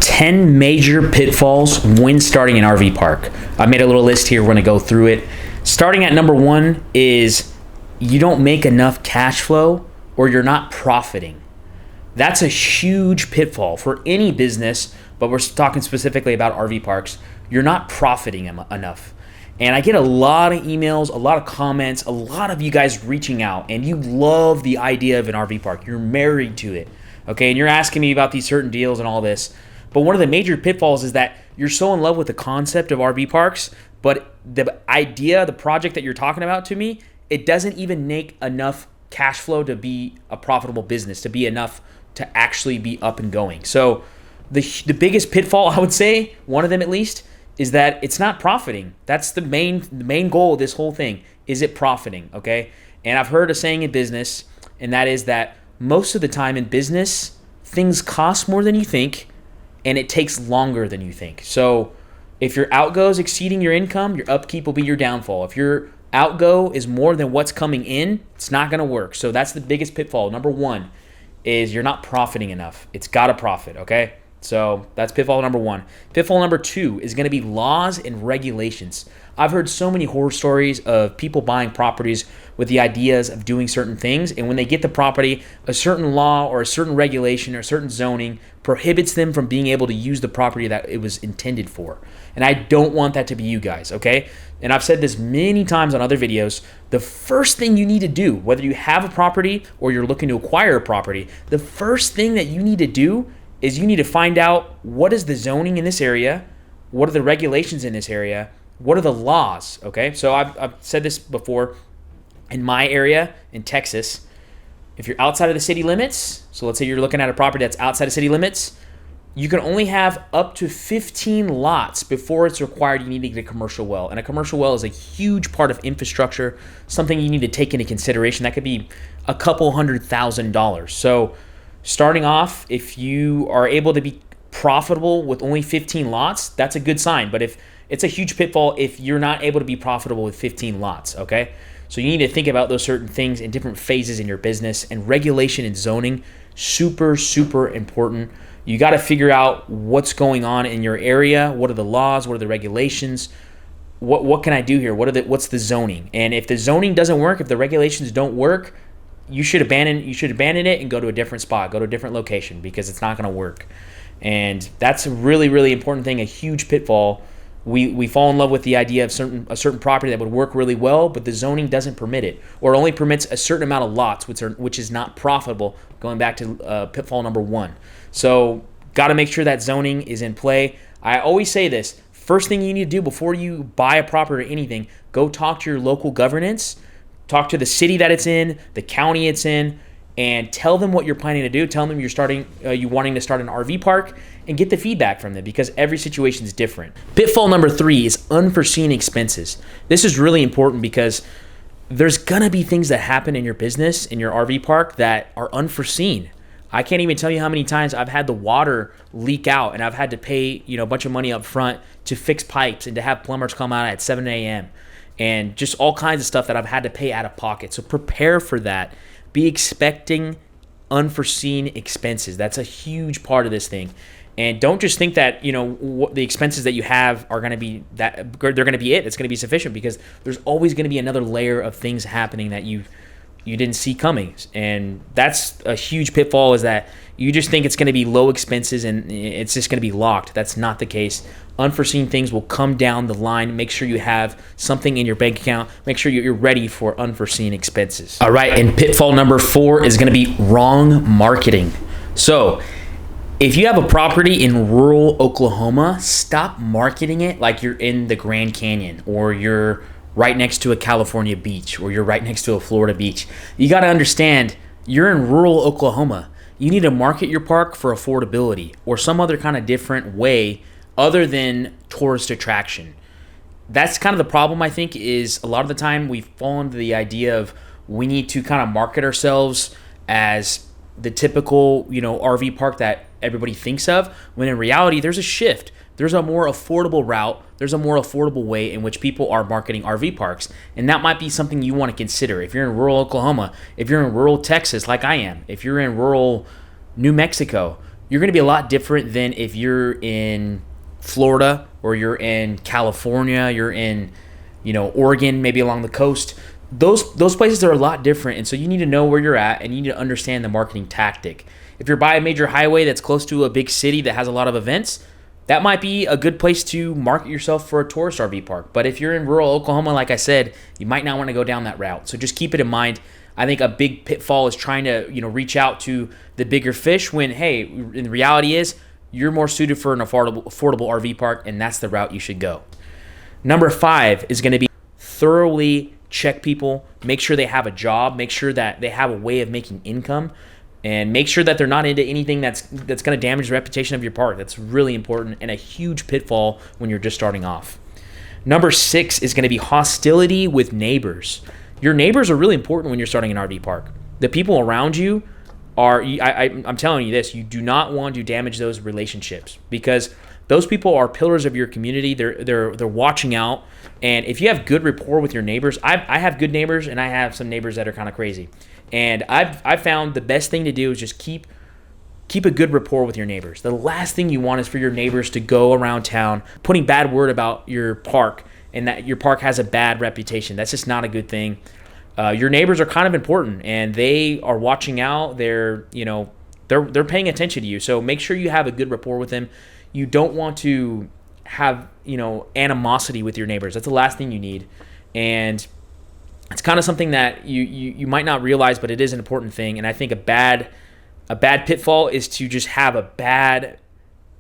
10 major pitfalls when starting an RV park. I made a little list here. We're going to go through it. Starting at number 1 is you don't make enough cash flow or you're not profiting. That's a huge pitfall for any business, but we're talking specifically about RV parks. You're not profiting enough. And I get a lot of emails, a lot of comments, a lot of you guys reaching out, and you love the idea of an RV park. You're married to it, okay? And you're asking me about these certain deals and all this. But one of the major pitfalls is that you're so in love with the concept of RV parks, but the idea, the project that you're talking about to me, it doesn't even make enough cash flow to be a profitable business, to be enough to actually be up and going. So the biggest pitfall, I would say, one of them at least, is that it's not profiting. That's the main goal of this whole thing. Is it profiting, okay? And I've heard a saying in business, and that is that most of the time in business, things cost more than you think, and it takes longer than you think. So if your outgo is exceeding your income, your upkeep will be your downfall. If your outgo is more than what's coming in, it's not gonna work. So that's the biggest pitfall. Number 1 is you're not profiting enough. It's gotta profit, okay? So that's pitfall number 1. Pitfall number 2 is going to be laws and regulations. I've heard so many horror stories of people buying properties with the ideas of doing certain things, and when they get the property, a certain law or a certain regulation or a certain zoning prohibits them from being able to use the property that it was intended for. And I don't want that to be you guys, okay? And I've said this many times on other videos. The first thing you need to do, whether you have a property or you're looking to acquire a property, the first thing that you need to do is you need to find out what is the zoning in this area, what are the regulations in this area, what are the laws, okay? So I've said this before. In my area, in Texas, if you're outside of the city limits, so let's say you're looking at a property that's outside of city limits, you can only have up to 15 lots before it's required you need to get a commercial well. And a commercial well is a huge part of infrastructure, something you need to take into consideration. That could be a couple $100,000. So starting off, if you are able to be profitable with only 15 lots, that's a good sign. But if it's a huge pitfall if you're not able to be profitable with 15 lots, okay? So you need to think about those certain things in different phases in your business. And regulation and zoning, super, super important. You got to figure out what's going on in your area. What are the laws? What are the regulations? What can I do here? What's the zoning? And if the zoning doesn't work, if the regulations don't work, you should abandon it and go to a different spot, go to a different location, because it's not going to work. And that's a really, really important thing, a huge pitfall. We fall in love with the idea of a certain property that would work really well, but the zoning doesn't permit it, or only permits a certain amount of lots, which is not profitable, going back to pitfall number 1. So got to make sure that zoning is in play. I always say this, first thing you need to do before you buy a property or anything, go talk to your local governance. Talk to the city that it's in, the county it's in, and tell them what you're planning to do. Tell them you wanting to start an RV park, and get the feedback from them, because every situation is different. Pitfall number 3 is unforeseen expenses. This is really important because there's gonna be things that happen in your business, in your RV park, that are unforeseen. I can't even tell you how many times I've had the water leak out, and I've had to pay a bunch of money up front to fix pipes and to have plumbers come out at 7 a.m. and just all kinds of stuff that I've had to pay out of pocket. So prepare for that. Be expecting unforeseen expenses. That's a huge part of this thing. And don't just think that, the expenses that you have are going to be that they're going to be it. It's going to be sufficient, because there's always going to be another layer of things happening that you didn't see coming. And that's a huge pitfall, is that you just think it's going to be low expenses and it's just going to be locked. That's not the case. Unforeseen things will come down the line. Make sure you have something in your bank account. Make sure you're ready for unforeseen expenses. All right, and pitfall number 4 is going to be wrong marketing. So if you have a property in rural Oklahoma, stop marketing it like you're in the Grand Canyon, or you're right next to a California beach, or you're right next to a Florida beach. You got to understand, you're in rural Oklahoma. You need to market your park for affordability, or some other kind of different way other than tourist attraction. That's kind of the problem, I think, is a lot of the time we fall into the idea of we need to kind of market ourselves as the typical, RV park that everybody thinks of, when in reality there's a shift. There's a more affordable route. There's a more affordable way in which people are marketing RV parks. And that might be something you want to consider. If you're in rural Oklahoma, if you're in rural Texas like I am, if you're in rural New Mexico, you're going to be a lot different than if you're in Florida or you're in California, you're in, Oregon, maybe along the coast. Those places are a lot different, and so you need to know where you're at, and you need to understand the marketing tactic. If you're by a major highway that's close to a big city that has a lot of events, that might be a good place to market yourself for a tourist RV park. But if you're in rural Oklahoma, like I said, you might not want to go down that route. So just keep it in mind. I think a big pitfall is trying to, reach out to the bigger fish when, hey, in the reality is you're more suited for an affordable RV park, and that's the route you should go. Number 5 is going to be thoroughly check people, make sure they have a job, make sure that they have a way of making income, and make sure that they're not into anything that's going to damage the reputation of your park. That's really important and a huge pitfall when you're just starting off. Number 6 is going to be hostility with neighbors. Your neighbors are really important when you're starting an RV park. The people around you are, I'm telling you this, you do not want to damage those relationships, because those people are pillars of your community. They're watching out. And if you have good rapport with your neighbors, I have good neighbors, and I have some neighbors that are kind of crazy. And I've found the best thing to do is just keep a good rapport with your neighbors. The last thing you want is for your neighbors to go around town putting bad word about your park, and that your park has a bad reputation. That's just not a good thing. Your neighbors are kind of important, and they are watching out. They're paying attention to you. So make sure you have a good rapport with them. You don't want to have, animosity with your neighbors. That's the last thing you need. And it's kind of something that you might not realize, but it is an important thing. And I think a bad pitfall is to just have a bad,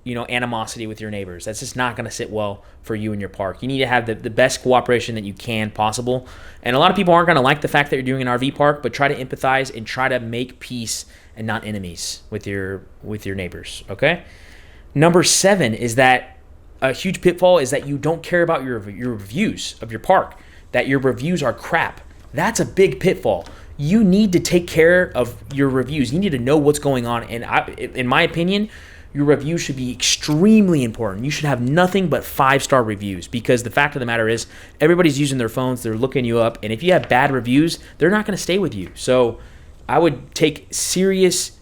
animosity with your neighbors. That's just not going to sit well for you and your park. You need to have the best cooperation that you can possible. And a lot of people aren't going to like the fact that you're doing an RV park, but try to empathize and try to make peace and not enemies with your neighbors. Okay. Number 7 is that a huge pitfall is that you don't care about your reviews of your park, that your reviews are crap. That's a big pitfall. You need to take care of your reviews. You need to know what's going on. And in my opinion, your reviews should be extremely important. You should have nothing but 5-star reviews, because the fact of the matter is everybody's using their phones. They're looking you up. And if you have bad reviews, they're not going to stay with you. So I would take serious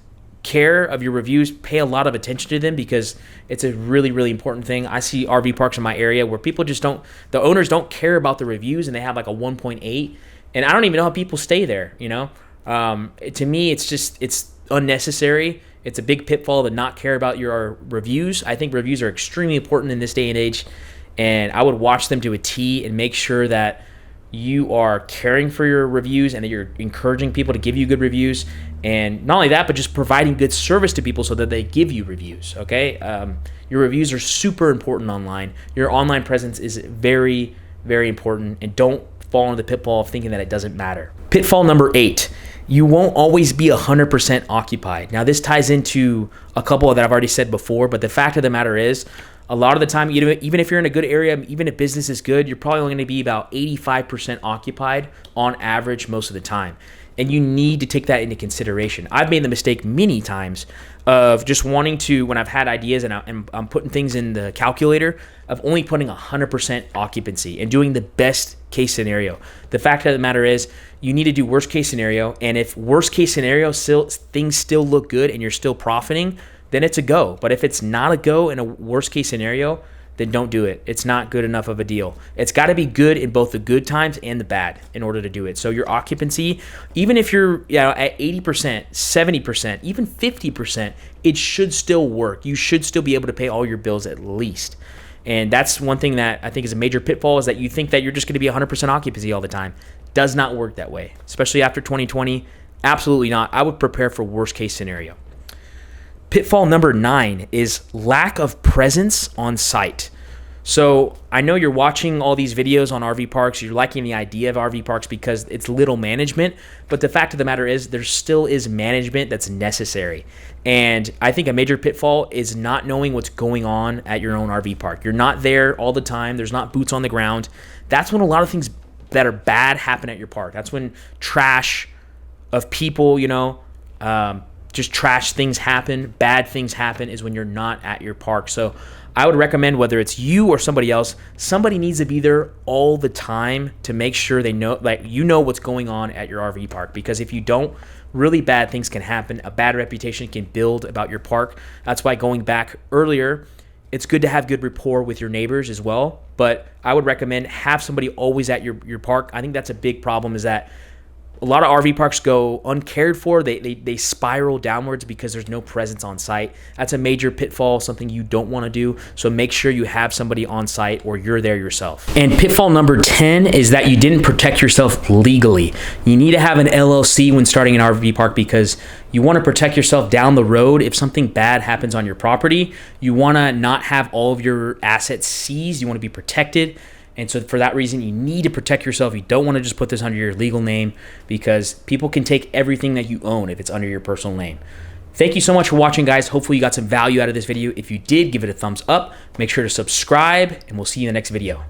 care of your reviews, pay a lot of attention to them, because it's a really, really important thing. I see RV parks in my area where people just the owners don't care about the reviews, and they have like a 1.8, and I don't even know how people stay there. To me, it's unnecessary. It's a big pitfall to not care about your reviews. I think reviews are extremely important in this day and age, and I would watch them to a T and make sure that you are caring for your reviews and that you're encouraging people to give you good reviews. And not only that, but just providing good service to people so that they give you reviews, okay? Your reviews are super important online. Your online presence is very, very important, and don't fall into the pitfall of thinking that it doesn't matter. Pitfall number 8, you won't always be 100% occupied. Now, this ties into a couple that I've already said before, but the fact of the matter is, a lot of the time, even if you're in a good area, even if business is good, you're probably only going to be about 85% occupied on average most of the time. And you need to take that into consideration. I've made the mistake many times of just wanting to, when I've had ideas and I'm putting things in the calculator, of only putting 100% occupancy and doing the best case scenario. The fact of the matter is, you need to do worst case scenario. And if worst case scenario, things still look good and you're still profiting, then it's a go. But if it's not a go in a worst case scenario, then don't do it. It's not good enough of a deal. It's got to be good in both the good times and the bad in order to do it. So your occupancy, even if you're at 80%, 70%, even 50%, it should still work. You should still be able to pay all your bills at least. And that's one thing that I think is a major pitfall, is that you think that you're just going to be 100% occupancy all the time. Does not work that way, especially after 2020. Absolutely not. I would prepare for worst case scenario. Pitfall number 9 is lack of presence on site. So I know you're watching all these videos on RV parks. You're liking the idea of RV parks because it's little management. But the fact of the matter is, there still is management that's necessary. And I think a major pitfall is not knowing what's going on at your own RV park. You're not there all the time. There's not boots on the ground. That's when a lot of things that are bad happen at your park. That's when trash of people, just trash things happen, bad things happen, is when you're not at your park. So I would recommend, whether it's you or somebody else, somebody needs to be there all the time to make sure they know, what's going on at your RV park. Because if you don't, really bad things can happen. A bad reputation can build about your park. That's why, going back earlier, it's good to have good rapport with your neighbors as well. But I would recommend have somebody always at your park. I think that's a big problem, is that a lot of RV parks go uncared for. They spiral downwards because there's no presence on site. That's a major pitfall, something you don't want to do. So make sure you have somebody on site or you're there yourself. And pitfall number 10 is that you didn't protect yourself legally. You need to have an LLC when starting an RV park, because you want to protect yourself down the road. If something bad happens on your property, you want to not have all of your assets seized. You want to be protected. And so for that reason, you need to protect yourself. You don't want to just put this under your legal name, because people can take everything that you own if it's under your personal name. Thank you so much for watching, guys. Hopefully you got some value out of this video. If you did, give it a thumbs up. Make sure to subscribe, and we'll see you in the next video.